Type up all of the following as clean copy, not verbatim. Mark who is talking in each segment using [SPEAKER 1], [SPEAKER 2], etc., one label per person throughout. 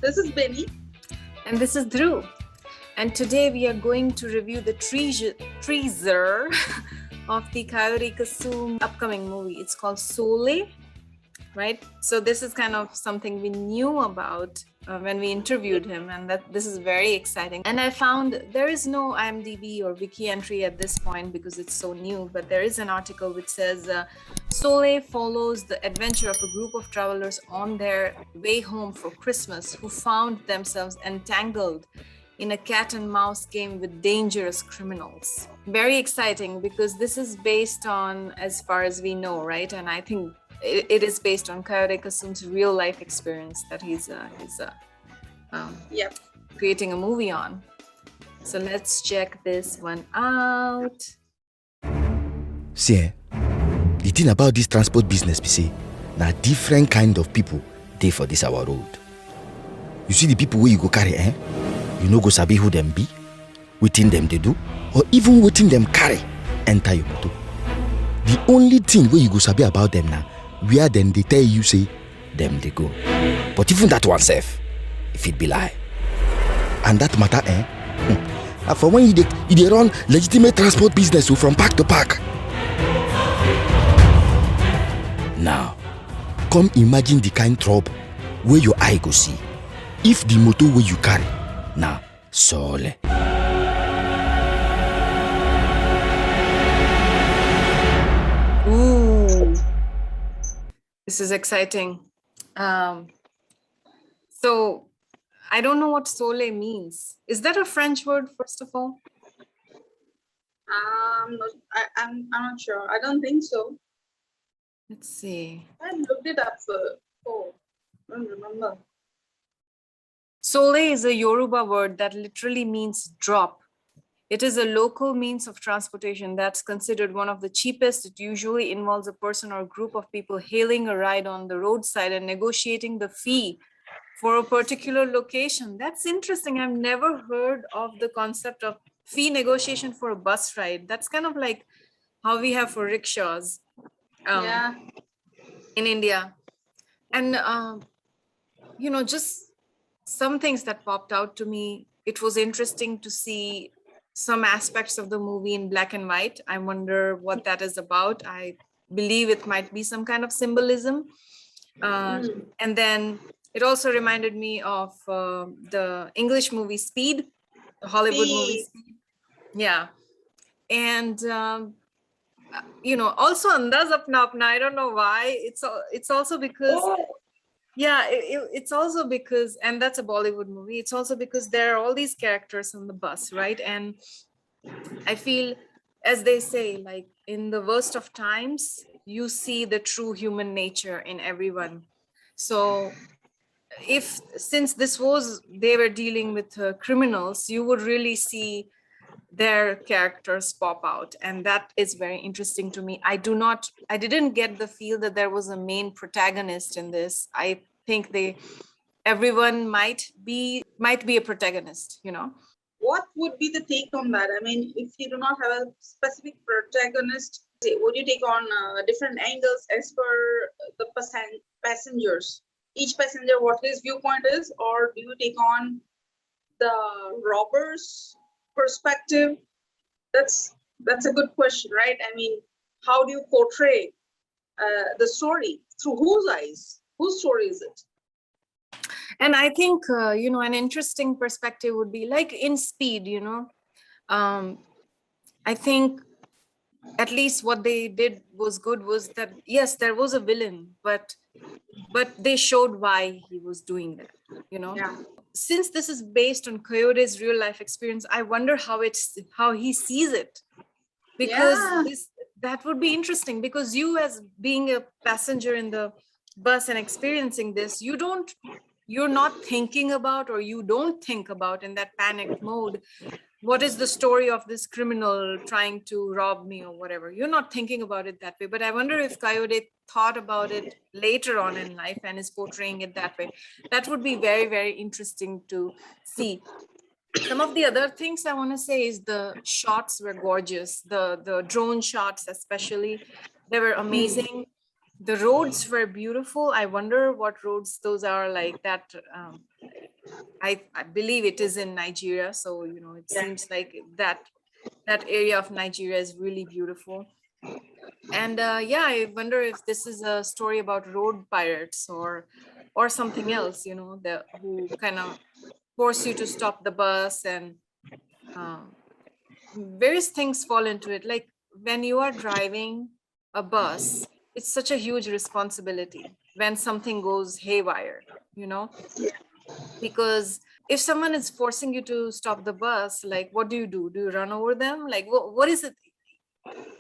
[SPEAKER 1] This is Beni.
[SPEAKER 2] And this is Dhru. And today we are going to review the teaser of the Kayode Kasum upcoming movie. It's called Soòlé, right? So this is kind of something we knew about when we interviewed him, and that this is very exciting. And I found there is no IMDb or wiki entry at this point because it's so new, but there is an article which says Soòlé follows the adventure of a group of travelers on their way home for Christmas who found themselves entangled in a cat and mouse game with dangerous criminals. Very exciting because this is based on, as far as we know, right? And I think it is based on Kayode Kasum's real life experience that he's creating a movie on. So let's check this one out.
[SPEAKER 3] See, the thing about this transport business, be say, na different kind of people dey for this our road. You see the people where you go carry, you no go sabi who them be, wetin them they do, or even wetin them carry enter your motor. The only thing where you go sabi about them now, where then they tell you say them they go. But even that one self, if it be lie, and that matter, for when you dey run legitimate transport business from park to park. Now, come imagine the kind trouble where your eye go see if the motor where you carry now Soòlé.
[SPEAKER 2] Ooh, this is exciting. So I don't know what Soòlé means. Is that a French word, first of all?
[SPEAKER 1] I'm not sure. I don't think so.
[SPEAKER 2] Let's see.
[SPEAKER 1] I looked it up. I don't remember.
[SPEAKER 2] Soòlé is a Yoruba word that literally means drop. It is a local means of transportation that's considered one of the cheapest. It usually involves a person or group of people hailing a ride on the roadside and negotiating the fee for a particular location. That's interesting. I've never heard of the concept of fee negotiation for a bus ride. That's kind of like how we have for rickshaws in India. And, just some things that popped out to me. It was interesting to see some aspects of the movie in black and white. I wonder what that is about. I believe it might be some kind of symbolism. And then it also reminded me of the English movie Speed, the Hollywood movie Speed. Yeah. And, also Andaz Apna Apna, I don't know why. It's also because... it's also because, and that's a Bollywood movie, it's also because there are all these characters on the bus, right? And I feel, as they say, like in the worst of times, you see the true human nature in everyone. So since they were dealing with criminals, you would really see their characters pop out, and that is very interesting to me. I didn't get the feel that there was a main protagonist in this. I think everyone might be a protagonist,
[SPEAKER 1] What would be the take on that? I mean, if you do not have a specific protagonist, would you take on different angles as per the passengers? Each passenger, what his viewpoint is, or do you take on the robbers' perspective? That's a good question, right? I mean, how do you portray the story? Through whose eyes? Whose story is it?
[SPEAKER 2] And I think an interesting perspective would be like in Speed. I think at least what they did was good, was that yes, there was a villain, but they showed why he was doing that. Since this is based on Kayode's real life experience, I wonder how he sees it, because that would be interesting, because you, as being a passenger in the bus and experiencing this, you're not thinking about, or you don't think about in that panicked mode, what is the story of this criminal trying to rob me or whatever. You're not thinking about it that way. But I wonder if Kayode thought about it later on in life and is portraying it that way. That would be very, very interesting to see. Some of the other things I want to say is the shots were gorgeous. The drone shots, especially, they were amazing. The roads were beautiful. I wonder what roads those are, like that. I believe it is in Nigeria, so it seems like that area of Nigeria is really beautiful. And yeah, I wonder if this is a story about road pirates or something else, who kind of force you to stop the bus, and um, various things fall into it. Like when you are driving a bus, it's such a huge responsibility when something goes haywire, because if someone is forcing you to stop the bus, like what do? Do you run over them? Like what is it?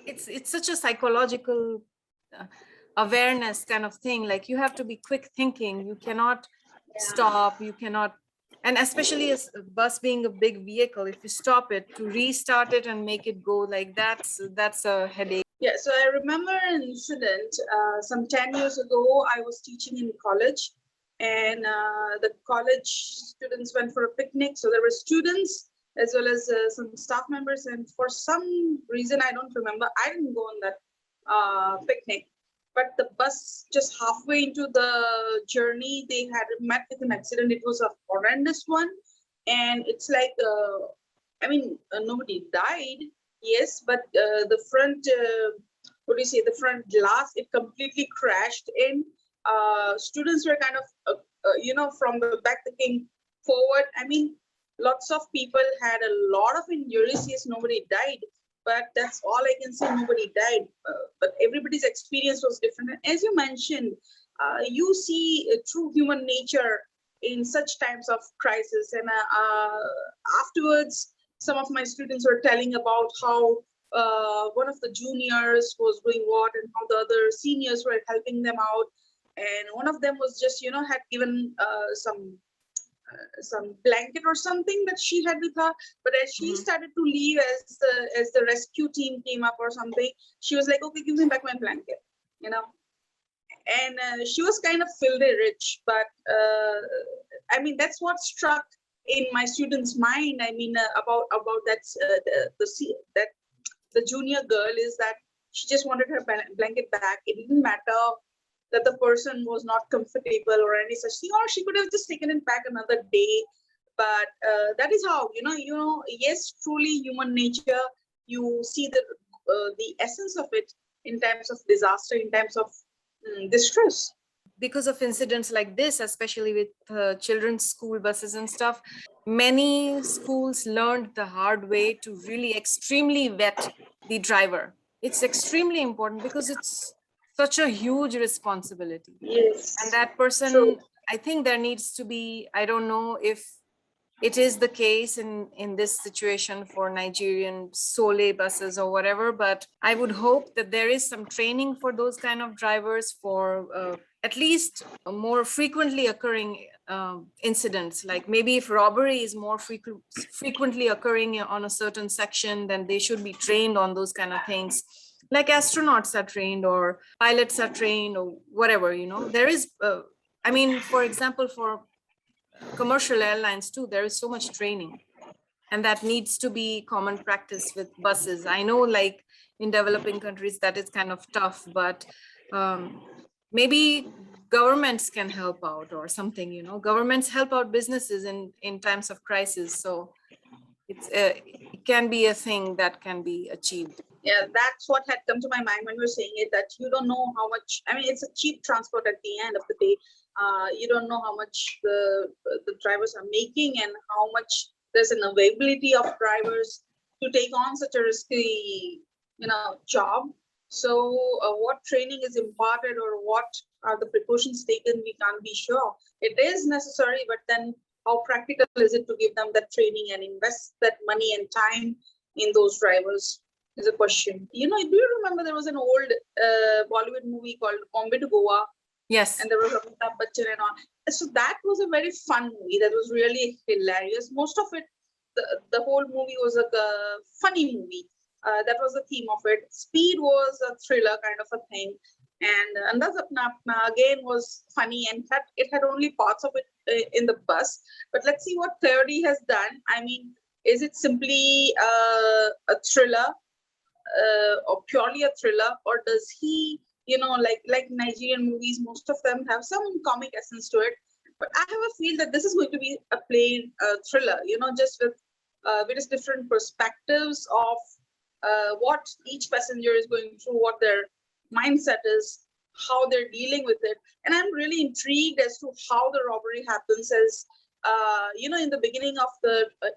[SPEAKER 2] It's such a psychological uh, awareness kind of thing. Like you have to be quick thinking. You cannot stop. You cannot, and especially as a bus being a big vehicle, if you stop it, to restart it and make it go, like that's a headache.
[SPEAKER 1] Yeah, so I remember an incident some 10 years ago. I was teaching in college, and the college students went for a picnic. So there were students as well as some staff members. And for some reason, I don't remember, I didn't go on that picnic. But the bus, just halfway into the journey, they had met with an accident. It was a horrendous one. And it's like, nobody died, yes, but the front, the front glass, it completely crashed in. Students were kind of, from the back looking forward. I mean, lots of people had a lot of injuries. Yes, nobody died, but that's all I can say. Nobody died, but everybody's experience was different. And as you mentioned, you see true human nature in such times of crisis. And afterwards, some of my students were telling about how one of the juniors was doing what and how the other seniors were helping them out. And one of them was just, had given some blanket or something that she had with her, but as she started to leave, as the rescue team came up or something, she was like, okay, give me back my blanket, and she was kind of filthy rich, but that's what struck in my students' mind. About that that the junior girl is that she just wanted her blanket back. It didn't matter that the person was not comfortable or any such thing, or she could have just taken it back another day. But that is how, yes, truly human nature. You see the essence of it in times of disaster, in times of distress.
[SPEAKER 2] Because of incidents like this, especially with children's school buses and stuff, many schools learned the hard way to really extremely vet the driver. It's extremely important because it's such a huge responsibility.
[SPEAKER 1] Yes.
[SPEAKER 2] And that person,
[SPEAKER 1] True.
[SPEAKER 2] I think there needs to be, I don't know if it is the case in this situation for Nigerian Soòlé buses or whatever, but I would hope that there is some training for those kind of drivers for at least more frequently occurring incidents. Like maybe if robbery is more frequently occurring on a certain section, then they should be trained on those kind of things. Like astronauts are trained or pilots are trained or whatever, there is, for example, for commercial airlines too, there is so much training, and that needs to be common practice with buses. I know, like in developing countries, that is kind of tough, but maybe governments can help out or something. Governments help out businesses in times of crisis, so it can be a thing that can be achieved.
[SPEAKER 1] Yeah, that's what had come to my mind when you were saying it, that you don't know how much, it's a cheap transport at the end of the day. You don't know how much the drivers are making and how much there's an availability of drivers to take on such a risky, job. So what training is imparted or what are the precautions taken, we can't be sure. It is necessary, but then how practical is it to give them that training and invest that money and time in those drivers is a question. Do you remember there was an old Bollywood movie called Bombay to Goa?
[SPEAKER 2] Yes.
[SPEAKER 1] And there was Amitabh Bachchan and all. So that was a very fun movie. That was really hilarious. Most of it, the whole movie was a funny movie. That was the theme of it. Speed was a thriller kind of a thing. And Andaz Apna Apna again was funny, and it had only parts of it in the bus. But let's see what Kayode has done. Is it simply a thriller or purely a thriller, or does he like Nigerian movies, most of them have some comic essence to it. But I have a feel that this is going to be a plain thriller, just with various different perspectives of what each passenger is going through, what their mindset is, how they're dealing with it. And I'm really intrigued as to how the robbery happens. As in the beginning of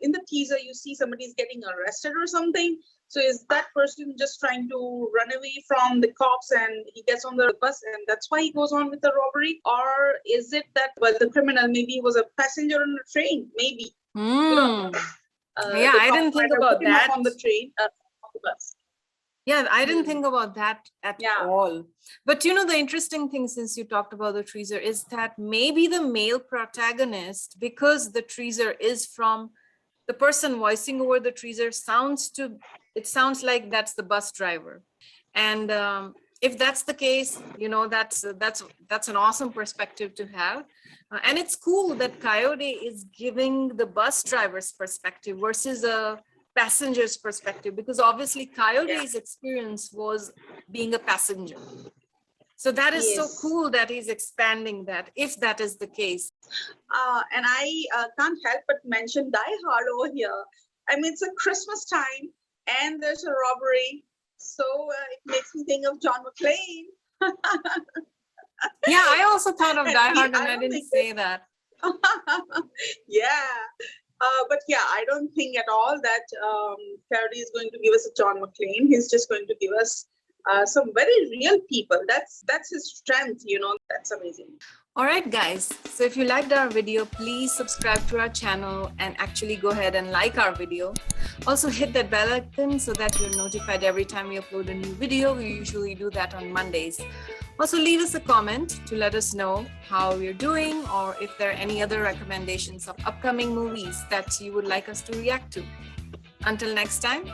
[SPEAKER 1] in the teaser, you see somebody's getting arrested or something. So is that person just trying to run away from the cops and he gets on the bus and that's why he goes on with the robbery? Or is it that, the criminal maybe was a passenger on a train? Maybe.
[SPEAKER 2] I didn't think about that.
[SPEAKER 1] On the train, on the bus.
[SPEAKER 2] Yeah, I didn't think about that at all. But the interesting thing, since you talked about the teaser, is that maybe the male protagonist, because the teaser is from the person voicing over the teaser, it sounds like that's the bus driver. And if that's the case, that's an awesome perspective to have. And it's cool that Kayode is giving the bus driver's perspective versus a passenger's perspective, because obviously Kayode's experience was being a passenger. So that is so cool that he's expanding that, if that is the case.
[SPEAKER 1] And I can't help but mention Die Hard over here. I mean, it's a Christmas time and there's a robbery. So it makes me think of John McClane.
[SPEAKER 2] Yeah, I also thought of Die Hard and I didn't say that.
[SPEAKER 1] Yeah. But I don't think at all that Kayode is going to give us a John McClane. He's just going to give us some very real people. That's his strength, that's amazing.
[SPEAKER 2] All right, guys. So if you liked our video, please subscribe to our channel and actually go ahead and like our video. Also hit that bell icon so that you're notified every time we upload a new video. We usually do that on Mondays. Also leave us a comment to let us know how we're doing, or if there are any other recommendations of upcoming movies that you would like us to react to. Until next time,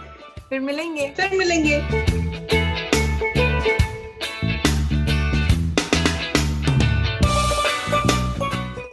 [SPEAKER 2] फिर मिलेंगे.